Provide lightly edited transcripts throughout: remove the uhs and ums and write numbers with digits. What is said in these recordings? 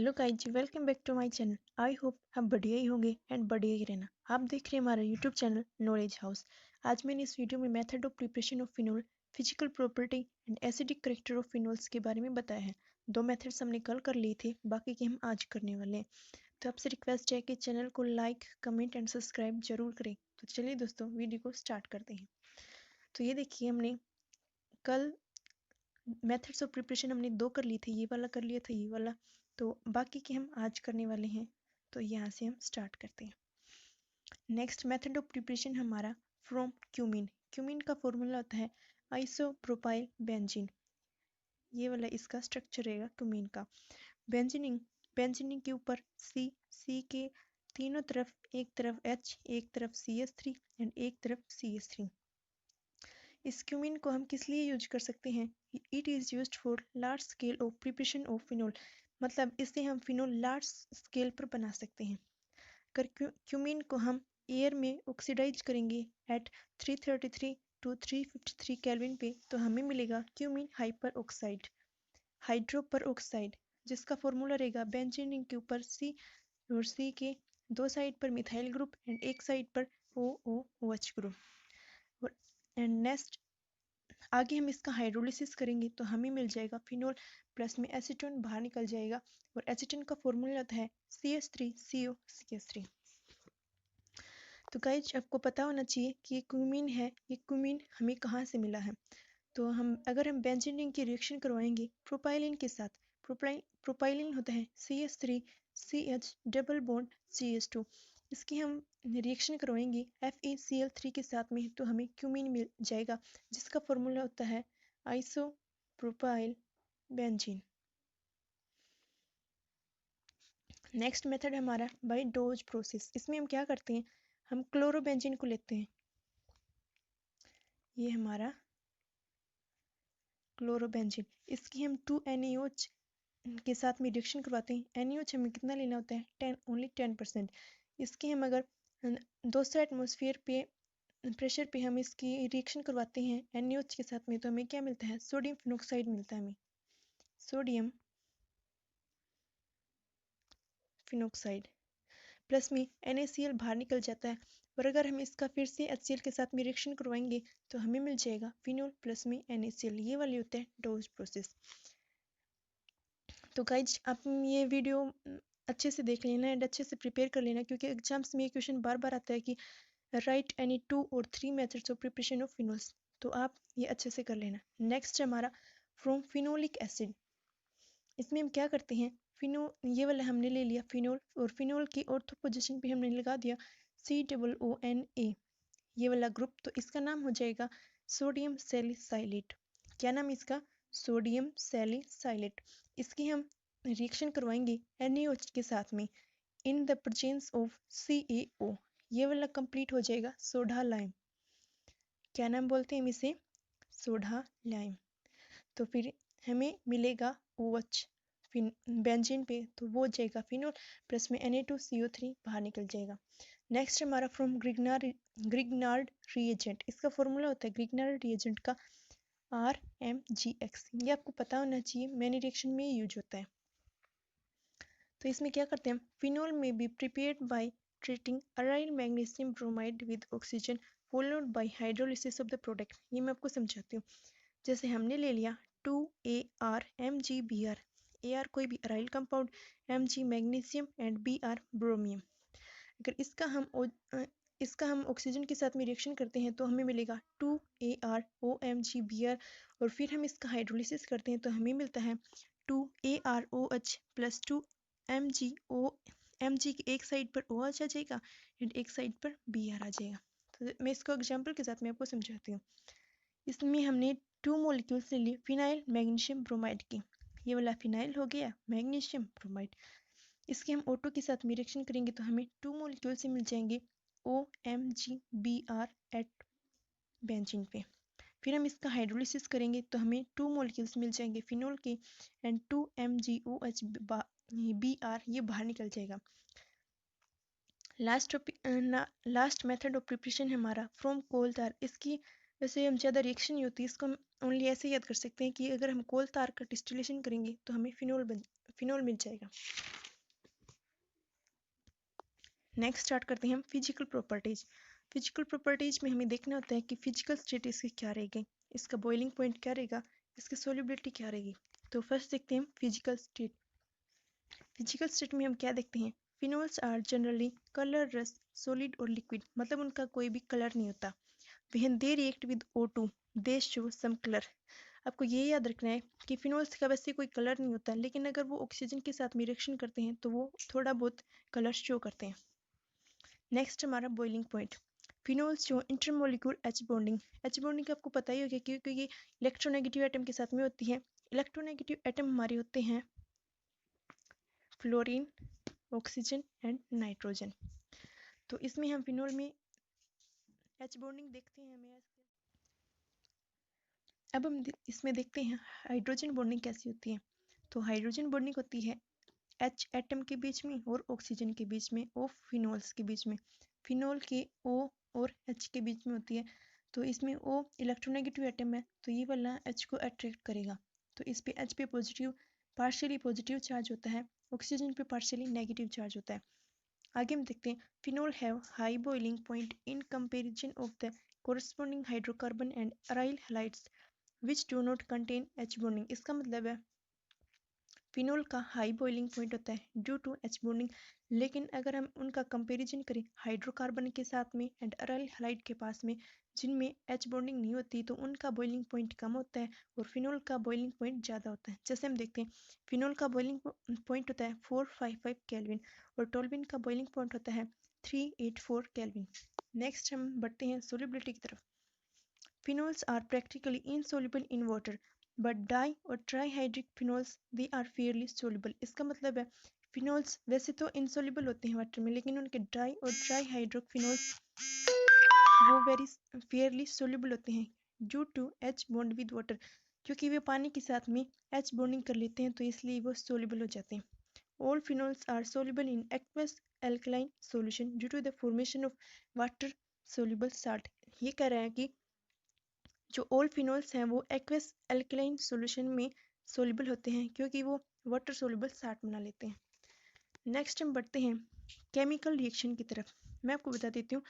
Hello guys, welcome back to my channel. I hope आप बढ़िया ही होंगे एंड बढ़िया ही रहना। आप देख रहे हैं हमारा यूट्यूब चैनल नॉलेज हाउस। आज मैंने इस वीडियो में method of preparation of phenol, physical property and acidic character of phenols के बारे में बताया है। दो मेथड्स हमने कल कर लिए थे, बाकी के हम आज करने वाले हैं। तो आपसे रिक्वेस्ट है कि चैनल को लाइक, कमेंट एंड सब्सक्राइब जरूर करें। तो चलिए दोस्तों, वीडियो को स्टार्ट करते हैं। तो ये देखिए, हमने कल मेथड्स ऑफ प्रिपरेशन हमने दो कर ली थी, ये वाला कर लिया था, ये वाला। तो बाकी के हम आज करने वाले हैं। तो यहाँ से हम स्टार्ट करते हैं। नेक्स्ट मेथड ऑफ प्रिपरेशन हमारा फ्रॉम क्यूमीन। क्यूमीन का फॉर्मूला होता है आइसोप्रोपाइल बेंजीन। ये वाला इसका स्ट्रक्चर रहेगा क्यूमीन का। बेंजीनिंग, बेंजीनिंग के ऊपर सी, सी के तीनों तरफ, एक तरफ H, एक तरफ CH3 एंड एक तरफ CH3। इस क्यूमीन को हम किस लिए यूज कर सकते हैं? It is used for large scale of preparation of phenol. मतलब इससे हम फिनोल लार्ज स्केल पर बना सकते हैं। अगर क्यूमीन को हम एयर में ऑक्सीडाइज करेंगे एट 333 टू 353 केल्विन पे, तो हमें मिलेगा क्यूमीन हाइपर ऑक्साइड, हाइड्रो पर ऑक्साइड, जिसका फॉर्मूला रहेगा बेंजीन के ऊपर सी और सी के दो साइड पर मिथाइल ग्रुप एंड एक साइड पर OOH ग्रुप। एंड नेक्स्ट आगे हम इसका हाइड्रोलिसिस करेंगे तो हमें मिल जाएगा फिनोल प्लस में एसीटोन बाहर निकल जाएगा, और एसीटोन का फॉर्मूला होता है CH3COCH3। तो गाइज, आपको पता होना चाहिए कि ये क्यूमीन है, ये क्यूमीन हमें कहाँ से मिला है। तो अगर हम बेंजीन की रिएक्शन करवाएंगे प्रोपाइलिन के साथ, प्रोपाइलिन होता है CH3CH डबल बॉन्ड CH2। इसकी हम रिएक्शन करवाएंगे FeCl3 के साथ में, तो हमें क्यूमीन मिल जाएगा, जिसका फॉर्मूला होता है आइसोप्रोपाइल बेंजीन। नेक्स्ट मेथड हमारा बाय डोज प्रोसेस। इसमें हम क्या करते हैं, हम क्लोरोबेंजीन को लेते हैं। ये हमारा क्लोरोबेंजीन, इसकी हम 2NaOH के साथ में रिएक्शन करवाते हैं। NaOH हमें कितना लेना होता है? 10, ओनली 10%। इसकी हम अगर दूसरा एटमोसफियर पे प्रेशर पे हम इसकी रिएक्शन करवाते हैं NaOH के साथ में, तो हमें क्या मिलता है? सोडियम फिनोक्साइड मिलता है हमें, सोडियम फिनोक्साइड। प्लस में NaCl बाहर निकल जाता है, और अगर हम इसका फिर से HCl के साथ में रिएक्शन करवाएंगे तो हमें मिल जाएगा फिनोल प्लस में NaCl। ये वाली होता है डोज प्रोसेस। तो गाइज, आप ये वीडियो अच्छे से देख लेना एंड अच्छे से प्रिपेयर कर लेना, क्योंकि एग्जाम्स में ये क्वेश्चन बार बार आता है कि राइट एनी 2 और 3 methods of preparation of phenols. तो आप ये अच्छे से कर लेना। नेक्स्ट हमारा फ्रॉम फिनोलिक एसिड। इसमें हम क्या करते हैं, ये वाला हमने ले लिया फिनोल, और फिनोल की ऑर्थो पोजीशन पे हमने लगा दिया COONA, ये वाला ग्रुप। तो इसका नाम हो जाएगा सोडियम सैलिसाइलेट। क्या नाम इसका? Sodium salicylate. इसकी हम रिएक्शन करवाएंगे NaOH के साथ में in the presence of CaO। ये वाला कंप्लीट हो जाएगा सोडा लाइम। क्या नाम बोलते हैं हम इसे? Soda lime. तो फिर हमें मिलेगा OH बेंजीन पे, तो वो हो जाएगा फिनोल प्लस में Na2CO3 बाहर निकल जाएगा। नेक्स्ट हमारा फ्रॉम ग्रिग्नार्ड रिएजेंट। इसका फॉर्मूला होता है ग्रिग्नार्ड रिएजेंट का RMGX। ये आपको पता होना चाहिए, मैनी रिएक्शन में यूज होता है। तो इसमें क्या करते हैं हम, फिनोल में be prepared by treating aryl magnesium bromide with oxygen followed by hydrolysis of the product. ये मैं आपको समझाती हूँ। जैसे हमने ले लिया 2ArMgBr। AR कोई भी aryl compound, Mg magnesium and Br ब्रोमियम। अगर इसका हम ऑक्सीजन के साथ में रिएक्शन करते हैं तो हमें मिलेगा 2ArOMgBr, और फिर हम इसका हाइड्रोलिसिस करते हैं तो हमें मिलता है 2ArOH प्लस 2MgO। Mg की एक साइड पर OH आ जाएगा एंड एक साइड पर Br आ जाएगा। तो मैं इसको एग्जाम्पल के साथ में आपको समझाती हूँ। इसमें हमने 2 मॉलिक्यूल्स ले लिए फिनाइल मैग्नीशियम ब्रोमाइड की। ये वाला फिनाइल हो गया, मैग्नीशियम ब्रोमाइड। इसके हम O2 के साथ में रिएक्शन करेंगे तो हमें 2 मॉलिक्यूल से मिल जाएंगे OMgBr एट बेंजीन पे। फिर हम इसका हाइड्रोलिसिस करेंगे तो हमें 2 मॉलिक्यूल्स मिल जाएंगे फिनोल के एंड 2MgOH Br, ये बाहर निकल जाएगा। लास्ट मेथड ऑफ प्रिपरेशन हमारा फ्रॉम कोल तार। इसकी वैसे हम ज़्यादा रिएक्शन नहीं होती, इसको हम ओनली ऐसे याद कर सकते हैं कि अगर हम कोल तार का डिस्टिलेशन करेंगे तो हमें फिनोल मिल जाएगा। नेक्स्ट स्टार्ट करते हैं हम फिजिकल प्रॉपर्टीज। फिजिकल प्रॉपर्टीज में हमें देखना होता है कि फिजिकल स्टेट इसकी क्या रहेगी, इसका बॉइलिंग पॉइंट क्या रहेगा, इसकी सोल्युबिलिटी क्या रहेगी। तो फर्स्ट देखते हैं फिजिकल स्टेट। फिजिकल स्टेट में हम क्या देखते हैं, phenols are generally colourless solid और लिक्विड, मतलब उनका कोई भी कलर नहीं होता। When they react with O2 they show some colour. आपको ये याद रखना है कि फिनोल्स का वैसे कोई कलर नहीं होता, लेकिन अगर वो ऑक्सीजन के साथ में रिएक्शन करते हैं तो वो थोड़ा बहुत कलर शो करते हैं। नेक्स्ट हमारा बॉइलिंग पॉइंट। फिनोल्स जो इंटरमोलिक्यूल एच बॉन्डिंग, एच बॉन्डिंग आपको पता ही होगा क्योंकि ये इलेक्ट्रोनेगेटिव एटम के साथ में होती है। इलेक्ट्रोनेगेटिव एटम हमारे होते हैं फ्लोरीन, ऑक्सीजन एंड नाइट्रोजन। तो इसमें हम फिनोल में एच बॉन्डिंग देखते हैं। हमें अब हम इसमें देखते हैं हाइड्रोजन बॉन्डिंग कैसी होती है। तो हाइड्रोजन बॉन्डिंग होती है H एटम के बीच में और ऑक्सीजन के बीच में, O फिनोल्स के बीच में। फिनोल के O और H के बीच में होती है। तो इसमें O इलेक्ट्रोनेगेटिव एटम है, तो ये वाला H को अट्रैक्ट करेगा। तो इस पे H पे पॉजिटिव, पार्शियली पॉजिटिव चार्ज होता है, ऑक्सीजन पे पार्शियली नेगेटिव चार्ज होता है। आगे हम देखते हैं phenol have high boiling point in comparison of the corresponding hydrocarbon and aryl halides which do not contain H bonding. इसका मतलब है फिनोल का हाई बॉइलिंग पॉइंट होता है ड्यू टू एच बॉन्डिंग, लेकिन अगर हम उनका कंपैरिजन करें हाइड्रोकार्बन के साथ में एंड अराइल हैलाइड के पास में जिनमें एच बॉन्डिंग नहीं होती, तो उनका बॉइलिंग पॉइंट कम होता है और फिनोल का बॉइलिंग पॉइंट ज़्यादा होता है। जैसे हम देखते हैं फिनोल का बॉइलिंग पॉइंट होता है 455 केल्विन और टोल्विन का बॉइलिंग पॉइंट होता है 384 केल्विन। नेक्स्ट हम बढ़ते हैं सोल्युबिलिटी की तरफ। Phenols are practically insoluble in water, but di और trihydric phenols they are fairly soluble। इसका मतलब है फिनोल्स वैसे तो insoluble होते हैं वाटर में, लेकिन उनके ड्राई और ट्राईहाइड्रिक फिनोल्स वो वेरी फेयरली soluble होते हैं due to H bond with water, क्योंकि वे पानी के साथ में H बॉन्डिंग कर लेते हैं, तो इसलिए वो soluble हो जाते हैं। All phenols are soluble in aqueous alkaline solution due to the formation of water soluble salt। ये कह रहा है कि जो ऑल फिनोल्स हैं वो एक्वस अल्कलाइन सॉल्यूशन में सोल्यूबल होते हैं, क्योंकि वो वाटर सोल्यूबल साल्ट बना लेते हैं। नेक्स्ट हम बढ़ते हैं केमिकल रिएक्शन की तरफ। मैं आपको बता देती हूँ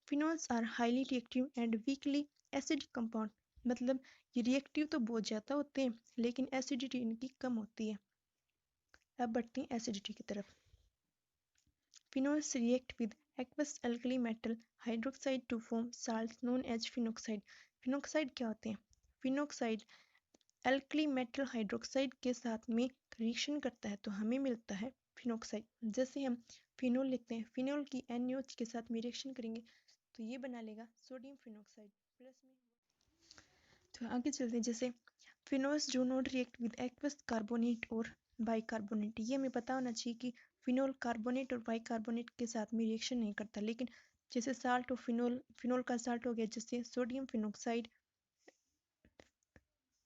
phenols are highly reactive and weakly acidic compound, मतलब ये रिएक्टिव तो बहुत ज़्यादा होते हैं लेकिन एसिडिटी इनकी कम होती है। अब बढ़ते हैं एसिडिटी की तरफ। Phenols react with aqueous alkali metal hydroxide to form salts known as phenoxide। Phenoxide क्या होते हैं, फिनोक्साइड अल्कली मेटल हाइड्रोक्साइड के साथ में रिएक्शन करता है तो हमें मिलता है फिनोक्साइड। जैसे हम फिनोल लिखते हैं, फिनोल की NaOH के साथ में रिएक्शन करेंगे तो ये बना लेगा सोडियम फिनोक्साइड प्लस में। तो आगे चलते हैं, जैसे phenols do not react with aqueous carbonate और बाइकार्बोनेट। ये हमें पता होना चाहिए कि फिनोल कार्बोनेट और बाइकार्बोनेट के साथ में रिएक्शन नहीं करता, लेकिन जैसे साल्ट और फिनोल, फिनोल का साल्ट हो गया जैसे सोडियम फिनोक्साइड,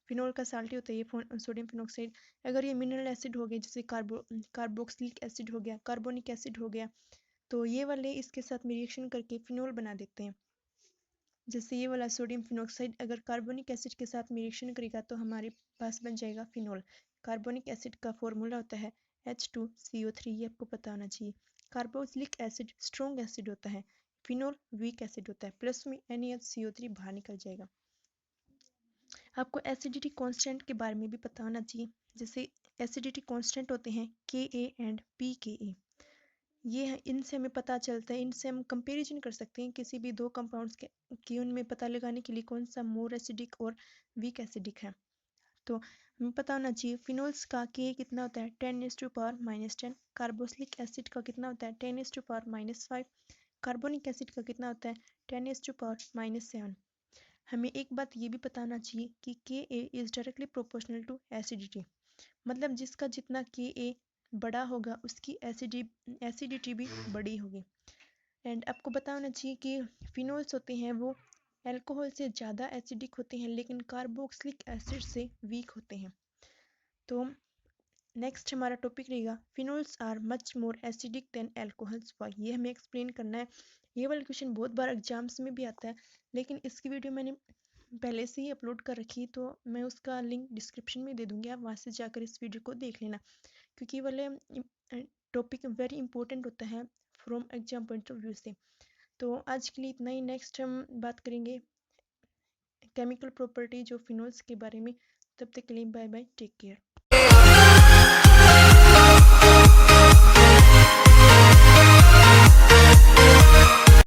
फिनोल का साल्ट ही होता है ये सोडियम फिनोक्साइड। अगर ये मिनरल एसिड हो गया जैसे कार्बोक्सिलिक एसिड हो गया, कार्बोनिक एसिड हो गया, तो ये वाले इसके साथ में रिएक्शन करके फिनोल बना देते हैं। जैसे ये वाला सोडियम फिनोक्साइड अगर कार्बोनिक एसिड के साथ में रिएक्शन करेगा तो हमारे पास बन जाएगा फिनोल। कार्बोनिक एसिड का फॉर्मूला होता है H2CO3, ये आपको पता होना चाहिए। कार्बोक्सिलिक एसिड स्ट्रॉन्ग एसिड होता है, फिनोल वीक एसिड होता है, प्लस में NaCO3 बाहर निकल जाएगा। आपको एसिडिटी कांस्टेंट के बारे में भी पता होना चाहिए। जैसे एसिडिटी कांस्टेंट होते हैं Ka एंड pKa। ये है, इनसे हमें पता चलता है, इनसे हम कंपैरिजन कर सकते हैं किसी भी दो कंपाउंड्स के कि उनमें पता लगाने के लिए कौन सा मोर एसिडिक और वीक एसिडिक है। तो हमें पता होना चाहिए फिनोल्स का Ka कितना होता है 10⁻⁻10, कार्बोक्सिलिक एसिड का कितना होता है 10⁻⁻5, कार्बोनिक एसिड का कितना होता है 10⁻⁻7। हमें एक बात ये भी पता होना चाहिए कि Ka is directly proportional to acidity, मतलब जिसका जितना Ka बड़ा होगा उसकी एसिडिटी भी बड़ी होगी। एंड आपको पता होना चाहिए कि फिनोल्स होते हैं वो अल्कोहल से ज़्यादा एसिडिक होते हैं लेकिन कार्बोक्सिलिक एसिड से वीक होते हैं। तो नेक्स्ट हमारा टॉपिक रहेगा phenols are much more acidic than alcohols why. ये हमें एक्सप्लेन करना है। ये वाला क्वेश्चन बहुत बार एग्जाम्स में भी आता है, लेकिन इसकी वीडियो मैंने पहले से ही अपलोड कर रखी है, तो मैं उसका लिंक डिस्क्रिप्शन में दे दूँगी, आप वहाँ से जाकर इस वीडियो को देख लेना, क्योंकि वाले टॉपिक वेरी इंपॉर्टेंट होता है from exam point of view से। तो आज के लिए इतना ही। नेक्स्ट हम बात करेंगे केमिकल प्रॉपर्टी जो फिनोल्स के बारे में। तब तक के लिए बाय बाय, टेक केयर।